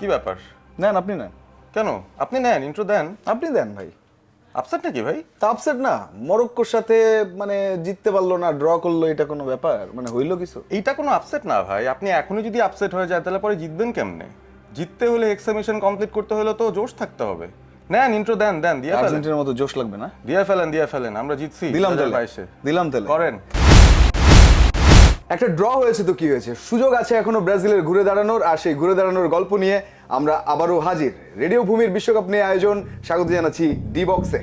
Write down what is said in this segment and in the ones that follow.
কি ব্যাপার? নেন, আপনি নেন। কেন? আপনি নেন, ইন্ট্রো দেন। আপনি দেন ভাই। আপসেট নাকি ভাই? তা আপসেট না, মরক্কোর সাথে মানে জিততে পারলো না, ড্র করলো, এটা কোনো ব্যাপার? মানে হইলো কিছু? এইটা কোনো আপসেট না ভাই। আপনি এখনই যদি আপসেট হয়ে যায় তাহলে পরে জিতবেন কেমনে? জিততে হলে এক্সামিনেশন কমপ্লিট করতে হলে তো জোশ থাকতে হবে। নেন, ইন্ট্রো দেন, দেন, দিয়ে ফেলেন। আর্জেন্টিনার মতো জোশ লাগবে না? দিয়ে ফেলেন, আমরা জিতছি। দিলাম তেলে, 2022-এ। দিলাম তেলে। করেন। একটা ড্র হয়েছে তো কি হয়েছে, সুযোগ আছে এখনো ব্রাজিলের ঘুরে দাঁড়ানোর, আর সেই ঘুরে দাঁড়ানোর গল্প নিয়ে আমরা আবারও হাজির। রেডিও ভূমির বিশ্বকাপ নিয়ে আয়োজন, স্বাগত জানাচ্ছি ডি বক্সে।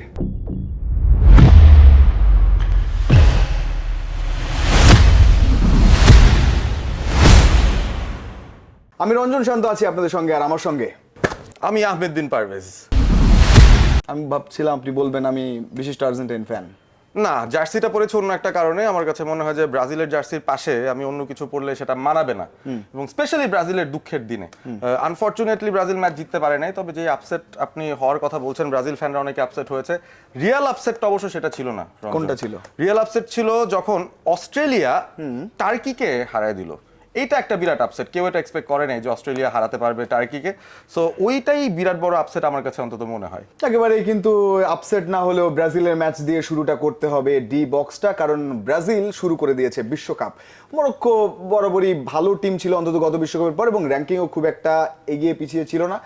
আমি রঞ্জন শান্ত আছি আপনাদের সঙ্গে, আর আমার সঙ্গে আমি আহমেদ বিন পারভেজ। আমি ভাবছিলাম আপনি বলবেন আমি বিশিষ্ট আর্জেন্টাইন ফ্যান। না, জার্সিটা পরেছি অন্য একটা কারণে। আমার কাছে মনে হয় যে ব্রাজিলের জার্সির পাশে আমি অন্য কিছু পরলে সেটা মানাবে না, এবং স্পেশালি ব্রাজিলের দুঃখের দিনে। আনফরচুনেটলি ব্রাজিল ম্যাচ জিততে পারে নাই, তবে যে আপসেট আপনি হওয়ার কথা বলছেন, ব্রাজিল ফ্যানরা অনেকে আপসেট হয়েছে। রিয়েল আপসেটটা অবশ্য সেটা ছিল না। কোনটা ছিল? রিয়েল আপসেট ছিল যখন অস্ট্রেলিয়া টার্কিকে হারায় দিল। এইটা একটা বিরাট আপসেট, কেউ এটা এক্সপেক্ট করে নাই যে অস্ট্রেলিয়া হারাতে পারবে টার্কিকে। সো ওইটাই বিরাট বড় আপসেট আমার কাছে অন্তত মনে হয়। একেবারেই, কিন্তু আপসেট না হলেও ব্রাজিলের ম্যাচ দিয়ে শুরুটা করতে হবে ডি বক্সটা, কারণ ব্রাজিল শুরু করে দিয়েছে বিশ্বকাপ। মরক্কো বরাবরই ভালো টিম ছিল অন্তত গত বিশ্বকাপের পর, এবং র্যাঙ্কিংও খুব একটা এগিয়ে পিছিয়ে ছিল না।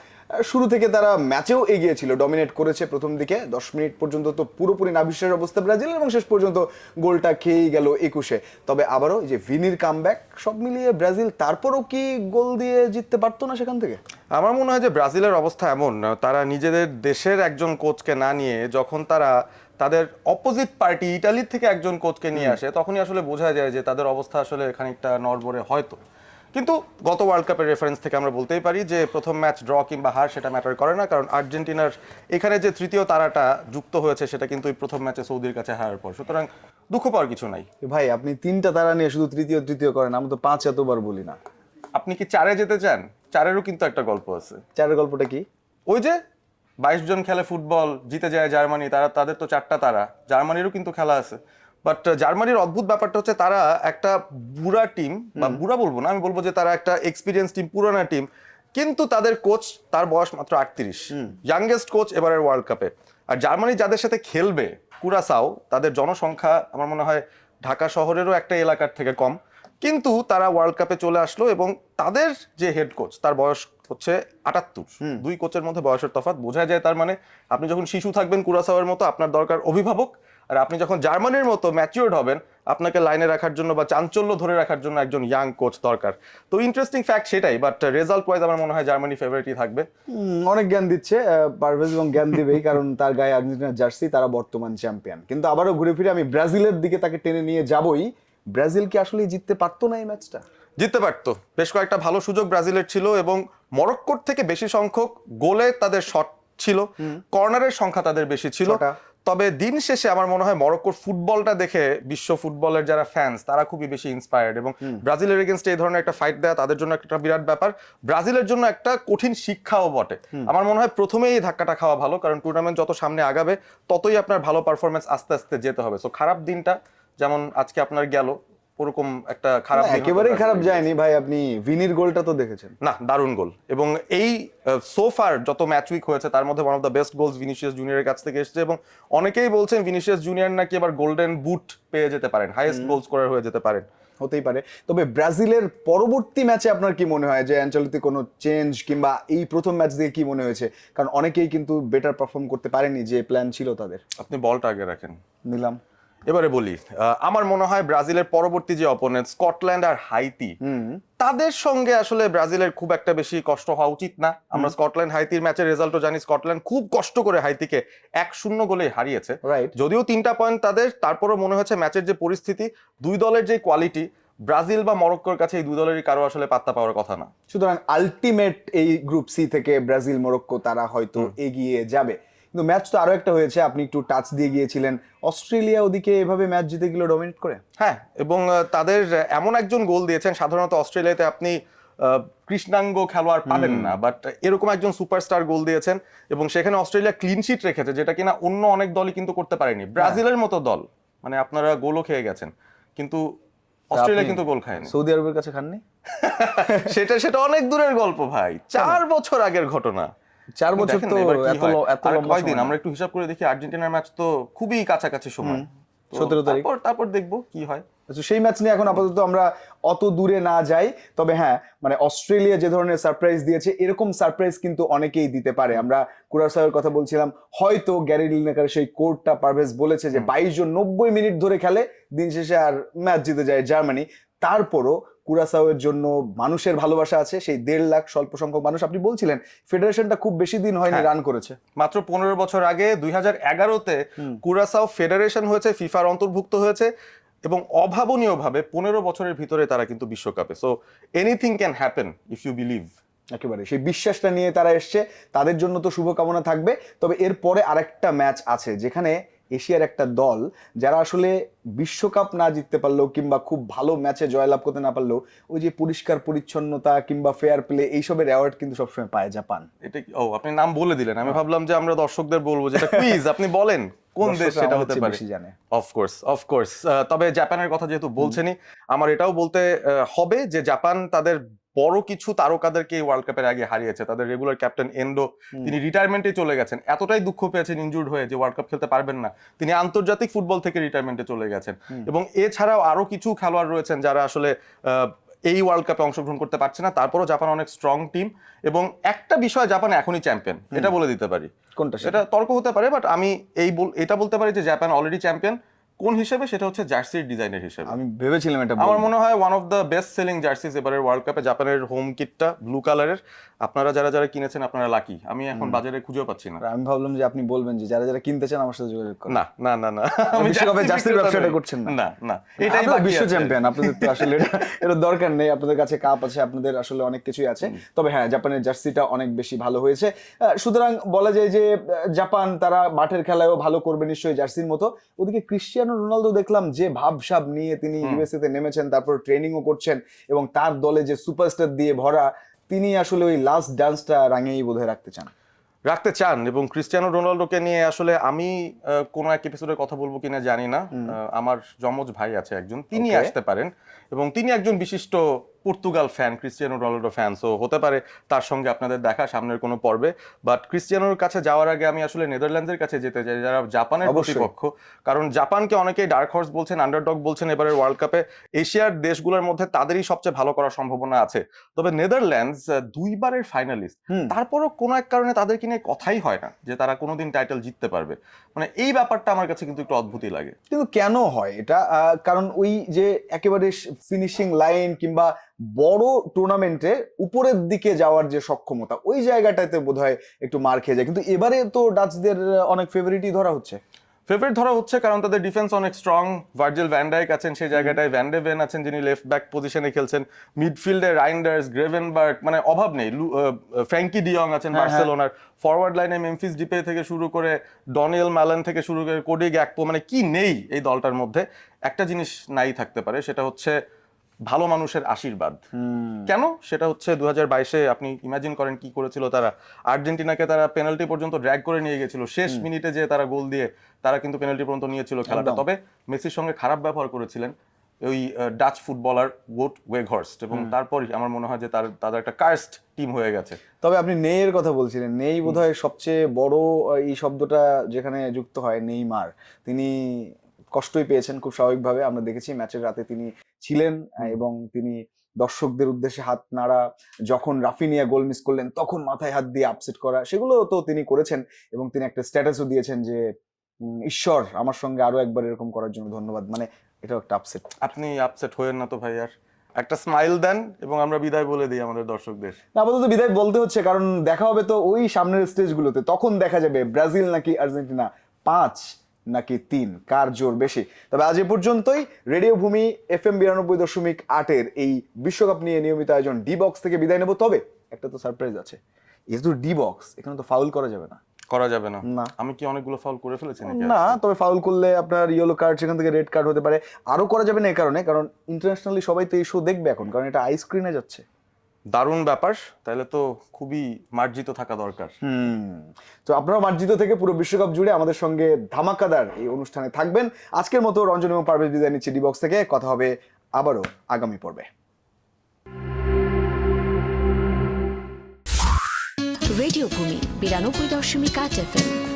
শুরু থেকে তারা ম্যাচেও এগিয়ে ছিল, ডমিনেট করেছে। প্রথম দিকে 10 মিনিট পর্যন্ত তো পুরোপুরি নাভিশ্বাসের অবস্থা ব্রাজিল, এবং শেষ পর্যন্ত গোলটা খেয়েই গেল 21-এ। তবে আবারও যে ভিনির কামব্যাক, সব মিলিয়ে ব্রাজিল তারপরও কি গোল দিয়ে জিততে পারতো না সেখান থেকে? আমার মনে হয় যে ব্রাজিলের অবস্থা এমন, তারা নিজেদের দেশের একজন কোচকে না নিয়ে যখন তারা তাদের অপোজিট পার্টি ইটালির থেকে একজন কোচকে নিয়ে আসে, তখনই আসলে বোঝা যায় যে তাদের অবস্থা আসলে খানিকটা নড়বড়ে হয়তো। কিন্তু গত ওয়ার্ল্ড কাপের রেফারেন্স থেকে আমরা বলতেই পারি যে প্রথম ম্যাচ ড্র কিংবা হার সেটা ম্যাটার করে না, কারণ আর্জেন্টিনার এখানে যে তৃতীয় তারাটা যুক্ত হয়েছে সেটা কিন্তু এই প্রথম ম্যাচে সৌদির কাছে হারার পর। সুতরাং দুঃখ পাওয়ার কিছু নাই। ভাই, আপনি 3টা তারা নিয়ে শুধু তৃতীয় তৃতীয় করেন, আমরা তো 5 এতবার বলি না। আপনি কি 4-এ যেতে চান? 4-এরও কিন্তু একটা গল্প আছে। 4-এর গল্পটা কি? ওই যে 22 জন খেলে ফুটবল, জিতে যায় জার্মানি, তাদের তো 4টা তারা। জার্মানিরও কিন্তু খেলা আছে। বাট জার্মানির অদ্ভুত ব্যাপারটা হচ্ছে তারা একটা বুড়া টিম, বা বুড়া বলবো না, আমি বলবো যে তারা একটা এক্সপিরিয়েন্স টিম, পুরানা টিম, কিন্তু তাদের কোচ, তার বয়স মাত্র 38, ইয়াংগেস্ট কোচ এবারের ওয়ার্ল্ড কাপে। আর জার্মানি যাদের সাথে খেলবে, কুরাসাও, তাদের জনসংখ্যা আমার মনে হয় ঢাকা শহরেরও একটা এলাকার থেকে কম, কিন্তু তারা ওয়ার্ল্ড কাপে চলে আসলো, এবং তাদের যে হেড কোচ তার বয়স হচ্ছে 78। দুই কোচের মধ্যে বয়সের তফাৎ, বোঝা যায় তার মানে আপনি যখন শিশু থাকবেন কুরাসাওয়ের মতো, আপনার দরকার অভিভাবক, আর আপনি যখন জার্মানির মতো ম্যাচিওরড হবেন, আপনাকে লাইনে রাখার জন্য বা চাঞ্চল্য ধরে রাখার জন্য একজন ইয়াং কোচ দরকার। তো ইন্টারেস্টিং ফ্যাক্ট সেটাই, বাট রেজাল্ট ওয়াইজ আমার মনে হয় জার্মানি ফেভারিটই থাকবে। অনেক জ্ঞান দিচ্ছে পারভেজ, এবং জ্ঞান দিবেই, কারণ তার গায়ে আর্জেন্টিনার জার্সি, তারা বর্তমান চ্যাম্পিয়ন। কিন্তু আবারও ঘুরে ফিরে আমি ব্রাজিলের দিকে তাকে টেনে নিয়ে যাবই। ব্রাজিল কি আসলে জিততে পারতো না এই ম্যাচটা? জিততে পারতো, বেশ কয়েকটা ভালো সুযোগ ব্রাজিলের ছিল, এবং মরক্কোর থেকে বেশি সংখ্যক গোলে তাদের শট ছিল, কর্নারের সংখ্যা তাদের বেশি ছিল। তবে দিন শেষে আমার মনে হয় মরক্কোর ফুটবলটা দেখে বিশ্ব ফুটবলের যারা ফ্যান্স তারা খুবই বেশি ইন্সপায়ার্ড, এবং ব্রাজিলের এগেনস্টে এই ধরনের একটা ফাইট দেয়া তাদের জন্য একটা বিরাট ব্যাপার, ব্রাজিলের জন্য একটা কঠিন শিক্ষাও বটে। আমার মনে হয় প্রথমেই এই ধাক্কাটা খাওয়া ভালো, কারণ টুর্নামেন্ট যত সামনে আগাবে ততই আপনার ভালো পারফরমেন্স আস্তে আস্তে যেতে হবে। সো খারাপ দিনটা যেমন আজকে আপনার গেল, ওরকম একটা খারাপ দিন একেবারেই খারাপ যায়নি ভাই। আপনি ভিনির গোলটা তো দেখেছেন? না, দারুণ গোল, এবং এই সোফার যত ম্যাচ উইক হয়েছে তার মধ্যে one of the best goals Vinicius জুনিয়রের কাছ থেকে এসেছে, এবং অনেকেই বলছেন ভিনিসিয়াস জুনিয়র নাকি এবার গোল্ডেন বুট পেয়ে যেতে পারেন, হাইয়েস্ট গোল স্কোরার হয়ে যেতে পারেন। হতেই পারে। তবে ব্রাজিলের পরবর্তী ম্যাচে আপনার কি মনে হয় যে আঞ্চলিক কোনো চেঞ্জ, কিংবা এই প্রথম ম্যাচ দিয়ে কি মনে হয়েছে? কারণ অনেকেই কিন্তু বেটার পারফর্ম করতে পারেনি যে প্ল্যান ছিল তাদের। আপনি বলটা আগে রাখেন। নিলাম। এবারে বলি, আমার মনে হয় ব্রাজিলের পরবর্তী যে অপোনেন্ট স্কটল্যান্ড আর হাইতি, তাদের সঙ্গে আসলে ব্রাজিলের খুব একটা বেশি কষ্ট হওয়া উচিত না। আমরা স্কটল্যান্ড হাইতির ম্যাচের রেজাল্টও জানি, স্কটল্যান্ড খুব কষ্ট করে হাইতিকে 1-0 গোলে হারিয়েছে, যদিও 3টা পয়েন্ট তাদের। তারপরও মনে হচ্ছে ম্যাচের যে পরিস্থিতি, দুই দলের যে কোয়ালিটি, ব্রাজিল বা মরক্কোর কাছে এই দুই দলেরই কারো আসলে পাত্তা পাওয়ার কথা না। সুতরাং আলটিমেট এই গ্রুপ সি থেকে ব্রাজিল মরক্কো তারা হয়তো এগিয়ে যাবে। কিন্তু ম্যাচ তো আরো একটা হয়েছে, আপনি একটু টাচ দিয়ে গিয়েছিলেন, অস্ট্রেলিয়া ওদিকে এভাবে ম্যাচ জিতে গেল ডমিনেট করে। হ্যাঁ, এবং তাদের এমন একজন গোল দিয়েছেন, সাধারণত অস্ট্রেলিয়াতে আপনি কৃষ্ণাঙ্গ খেলোয়াড় পাবেন না, বাট এরকম একজন সুপারস্টার গোল দিয়েছেন, এবং সেখানে অস্ট্রেলিয়া ক্লিন শিট রেখেছে, যেটা কিনা অন্য অনেক দলই কিন্তু করতে পারেনি। ব্রাজিলের মতো দল, মানে আপনারা গোলও খেয়ে গেছেন, কিন্তু অস্ট্রেলিয়া কিন্তু গোল খায়নি। সৌদি আরবের কাছে খাননি? সেটা অনেক দূরের গল্প ভাই, 4 বছর আগের ঘটনা। 4 বছর দেখেন তো এবার কি এত হয়। এত আর লম্বা কয়দিন সময় আমরা না। একটু হিসাব করে দেখি, আর্জেন্টিনার ম্যাচ তো খুবই কাছাকাছি সময়, তো 17 তারিখ। তারপর দেখবো কি হয়। আচ্ছা, সেই ম্যাচ নিয়ে এখন আপাতত আমরা অত দূরে না যাই। তবে হ্যাঁ, মানে অস্ট্রেলিয়া যে ধরনের সারপ্রাইজ দিয়েছে, এরকম সারপ্রাইজ কিন্তু অনেকেই দিতে পারে। আমরা কুরাসাওয়ের কথা বলছিলাম, হয়তো গ্যারি লিনেকার সেই কোডটা পারভেজ বলেছে যে 22 জন 90 মিনিট ধরে খেলে, দিন শেষে আর ম্যাচ জিতে যায় জার্মানি। তারপরও কুরাসাওয়ের জন্য মানুষের ভালোবাসা আছে, সেই 1.5 লাখ স্বল্প সংখ্যক মানুষ। আপনি বলছিলেন ফেডারেশনটা খুব বেশি দিন হয়নি রান করেছে, মাত্র 15 বছর আগে 2011-তে কুরাসাও ফেডারেশন হয়েছে, ফিফার অন্তর্ভুক্ত হয়েছে, এবং অভাবনীয়ভাবে 15 বছরের ভিতরে তারা কিন্তু বিশ্বকাপে। So anything can happen if you believe. একেবারে সেই বিশ্বাসটা নিয়ে তারা এসছে, তাদের জন্য তো শুভকামনা থাকবে। তবে এরপরে আরেকটা ম্যাচ আছে যেখানে এশিয়ার একটা দল, যারা আসলে বিশ্বকাপ না জিততে পারলেও কিংবা খুব ভালো ম্যাচে জয়লাভ করতে না পারলেও ওই যে পরিষ্কার পরিচ্ছন্নতা কিংবা ফেয়ার প্লে এইসবের অ্যাওয়ার্ড কিন্তু সবসময় পায় জাপান। এটা ও আপনি নাম বলে দিলেন, আমি ভাবলাম যে আমরা দর্শকদের বলবো, যেটা কুইজ, আপনি বলেন কোন দেশ দর্শকরা সেটা আমাদের হতে চেয়ে পারে। বেশি জানে। অফকোর্স। তবে জাপানের কথা যেহেতু বলছেনই, আমার এটাও বলতে হবে যে জাপান তাদের বড় কিছু তারকাদেরকে এই ওয়ার্ল্ড কাপের আগে হারিয়েছে। তাদের রেগুলার ক্যাপ্টেন এন্ডো, তিনি রিটায়ারমেন্টে চলে গেছেন, এতটাই দুঃখ পেয়েছেন ইনজুর্ড হয়ে যে ওয়ার্ল্ড কাপ খেলতে পারবেন না, তিনি আন্তর্জাতিক ফুটবল থেকে রিটায়ারমেন্টে চলে গেছেন। এবং এছাড়াও আরো কিছু খেলোয়াড় রয়েছেন যারা আসলে এই ওয়ার্ল্ড কাপে অংশগ্রহণ করতে পারছে না। তারপরও জাপান অনেক স্ট্রং টিম, এবং একটা বিষয়, জাপান এখনই চ্যাম্পিয়ন, এটা বলে দিতে পারি। কোনটা এটা তর্ক হতে পারে, বাট আমি এটা বলতে পারি যে জাপান অলরেডি চ্যাম্পিয়ন। কোন হিসেবে? সেটা হচ্ছে জার্সির ডিজাইনের হিসেবে। আমি ভেবেছিলাম এটা আমার মনে হয় one of the best selling jerseys এবারের ওয়ার্ল্ড কাপে জাপানের হোম কিটটা ব্লু কালারের। আপনারা যারা কিনেছেন আপনারা লাকি, আমি এখন বাজারে খুঁজেও পাচ্ছি না। আমি ভাবলাম যে আপনি বলবেন যে যারা কিনতে চান আমার সাথে যোগাযোগ করুন। না আমি বিশ্বকাপে জার্সির ব্যবসাটা করছেন না। না, এটাই আপনারা বাকি বিশ্ব আছে। চ্যাম্পিয়ন, আপনাদের তো আসলে এটা দরকার নেই। আপনাদের কাছে কাপ আছে, আপনাদের আসলে অনেক কিছুই আছে। তবে হ্যাঁ, জাপানের জার্সিটা অনেক বেশি ভালো হয়েছে। সুতরাং বলা যায় যে জাপান তারা মাঠের খেলায়ও ভালো করবে নিশ্চয়ই জার্সির মতো। ওদিকে ক্রিশ্চিয়ানো রোনালদো দেখলাম যে ভাবসাব নিয়ে তিনি ইউএসএ তে নেমেছেন, তারপর ট্রেনিংও করছেন, এবং তার দলে যে সুপারস্টার দিয়ে ভরা, তিনি আসলে ওই লাস্ট ডান্সটা রাঙিয়েই বোধহয় রাখতে চান। এবং ক্রিস্টিয়ানো রোনাল্ডোকে নিয়ে আসলে আমি কোনো এক এপিসোডে কথা বলবো কিনা জানি না। আমার যমজ ভাই আছে একজন, তিনি আসতে পারেন, এবং তিনি একজন বিশিষ্ট Portugal fan, Cristiano Ronaldo fan. So হতে পারে তার সঙ্গে আপনাদের দেখা সামনের কোনো পর্বে। বাট ক্রিস্টিয়ানোর কাছে যাওয়ার আগে আমি আসলে নেদারল্যান্ডসের কাছে যেতে চাই, যারা জাপানের প্রতিপক্ষ। কারণ জাপানকে অনেকেই ডার্ক হর্স বলছেন, আন্ডারডগ বলছেন এবারের ওয়ার্ল্ড কাপে। এশিয়ার দেশগুলোর মধ্যে তাদেরই সবচেয়ে ভালো করার সম্ভাবনা আছে। তবে নেদারল্যান্ডস 2 বারের ফাইনালিস্ট, তারপরও কোনো এক কারণে তাদেরকে নিয়ে কথাই হয় না যে তারা কোনোদিন টাইটেল জিততে পারবে। মানে এই ব্যাপারটা আমার কাছে কিন্তু একটু অদ্ভুতই লাগে। কিন্তু কেন হয় এটা? কারণ ওই যে একেবারে ফিনিশিং লাইন কিংবা বড় টুর্নামেন্টে উপরের দিকে যাওয়ার যে সক্ষমতা, ওই জায়গাটাতে বোধহয় একটু মার খেয়ে যায়। কিন্তু এবারে তো ডাচদের অনেক ফেভারিটই ধরা হচ্ছে। ফেভারিট ধরা হচ্ছে কারণ তাদের ডিফেন্স অনেক স্ট্রং। ভার্জিল ভ্যান ডাইক আছেন সেই জায়গাটায়, ভ্যান ডে ভেন আছেন যিনি লেফট ব্যাক পজিশনে খেলছেন, মিডফিল্ডে রাইন্ডার্স, গ্রেভেনবার্গ, মানে অভাব নেই। ফ্র্যাঙ্কি ডিয়ং আছেন বার্সেলোনার, ফরওয়ার্ড লাইনে মেমফিস ডিপে থেকে শুরু করে ডনিয়েল ম্যালান থেকে শুরু করে কোডি গ্যাকপো, মানে কি নেই এই দলটার মধ্যে? একটা জিনিস নাই থাকতে পারে, সেটা হচ্ছে ভালো মানুষের আশীর্বাদ। কেন? সেটা হচ্ছে 2022-এ আপনি ইমাজিন করেন কি করেছিল তারা। আর্জেন্টিনাকে তারা পেনাল্টি পর্যন্ত ড্র্যাগ করে নিয়ে গেছিল, শেষ মিনিটে যে তারা গোল দিয়ে তারা কিন্তু পেনাল্টি পর্যন্ত নিয়েছিল খেলাটা। তবে মেসির সঙ্গে খারাপ ব্যবহার করেছিলেন ওই ডাচ ফুটবলার ওট ওয়েঘহর্স্ট, এবং তারপরই আমার মনে হয় যে তাদের একটা কার্সড টিম হয়ে গেছে। তবে আপনি নেইয়ের কথা বলছিলেন, নেই বোধহয় সবচেয়ে বড় এই শব্দটা যেখানে যুক্ত হয়, নেইমার, তিনি কষ্টই পেয়েছেন খুব স্বাভাবিকভাবে। আমরা দেখেছি ম্যাচের রাতে তিনি ছিলেন, এবং তিনি দর্শকদের উদ্দেশ্যে হাত নাড়া, যখন রাফিনিয়া গোল মিস করলেন তখন মাথায় হাত দিয়ে আপসেট করা, সেগুলো তো তিনি করেছেন। এবং তিনি একটা স্ট্যাটাসও দিয়েছেন যে ঈশ্বর আমার সঙ্গে আরো একবার এরকম করার জন্য ধন্যবাদ। মানে এটাও একটা আপসেট। আপনি আপসেট হয়েন না তো ভাই, আর একটা স্মাইল দেন এবং আমরা বিদায় বলে দিই আমাদের দর্শকদের। আপাতত বিদায় বলতে হচ্ছে, কারণ দেখা হবে তো ওই সামনের স্টেজগুলোতে, তখন দেখা যাবে ব্রাজিল নাকি আর্জেন্টিনা, 5 নাকি 3, কার জোর বেশি। তবে আজ এ পর্যন্তই। রেডিও ভূমি FM 92.8-এর এই বিশ্বকাপ নিয়ে নিয়মিত আয়োজন ডি বক্স থেকে বিদায় নেব। তবে একটা তো সারপ্রাইজ আছে, যেহেতু ডি বক্স, এখানে তো ফাউল করা যাবে না। করা যাবে না? না। আমি কি অনেকগুলো ফাউল করে ফেলেছি নাকি? না, তবে ফাউল করলে আপনার ইয়েলো কার্ড, সেখান থেকে রেড কার্ড হতে পারে। আরো করা যাবে না এই কারণে, কারণ ইন্টারন্যাশনালি সবাই তো এই শো দেখবে এখন, কারণ এটা আই স্ক্রিনে যাচ্ছে। দারুণ ব্যাপার, তাহলে তো খুবই মার্জিত থাকা দরকার। তো আপনারা মার্জিত থেকে পুরো বিশ্বকাপ জুড়ে আমাদের সঙ্গে ধামাকাদার এই অনুষ্ঠানে থাকবেন। আজকের মতো রঞ্জন এবং পারভেজ বিদায় নিচ্ছি ডি বক্স থেকে। কথা হবে আবারও আগামী পর্বে। রেডিও ভূমি 92.8 FM।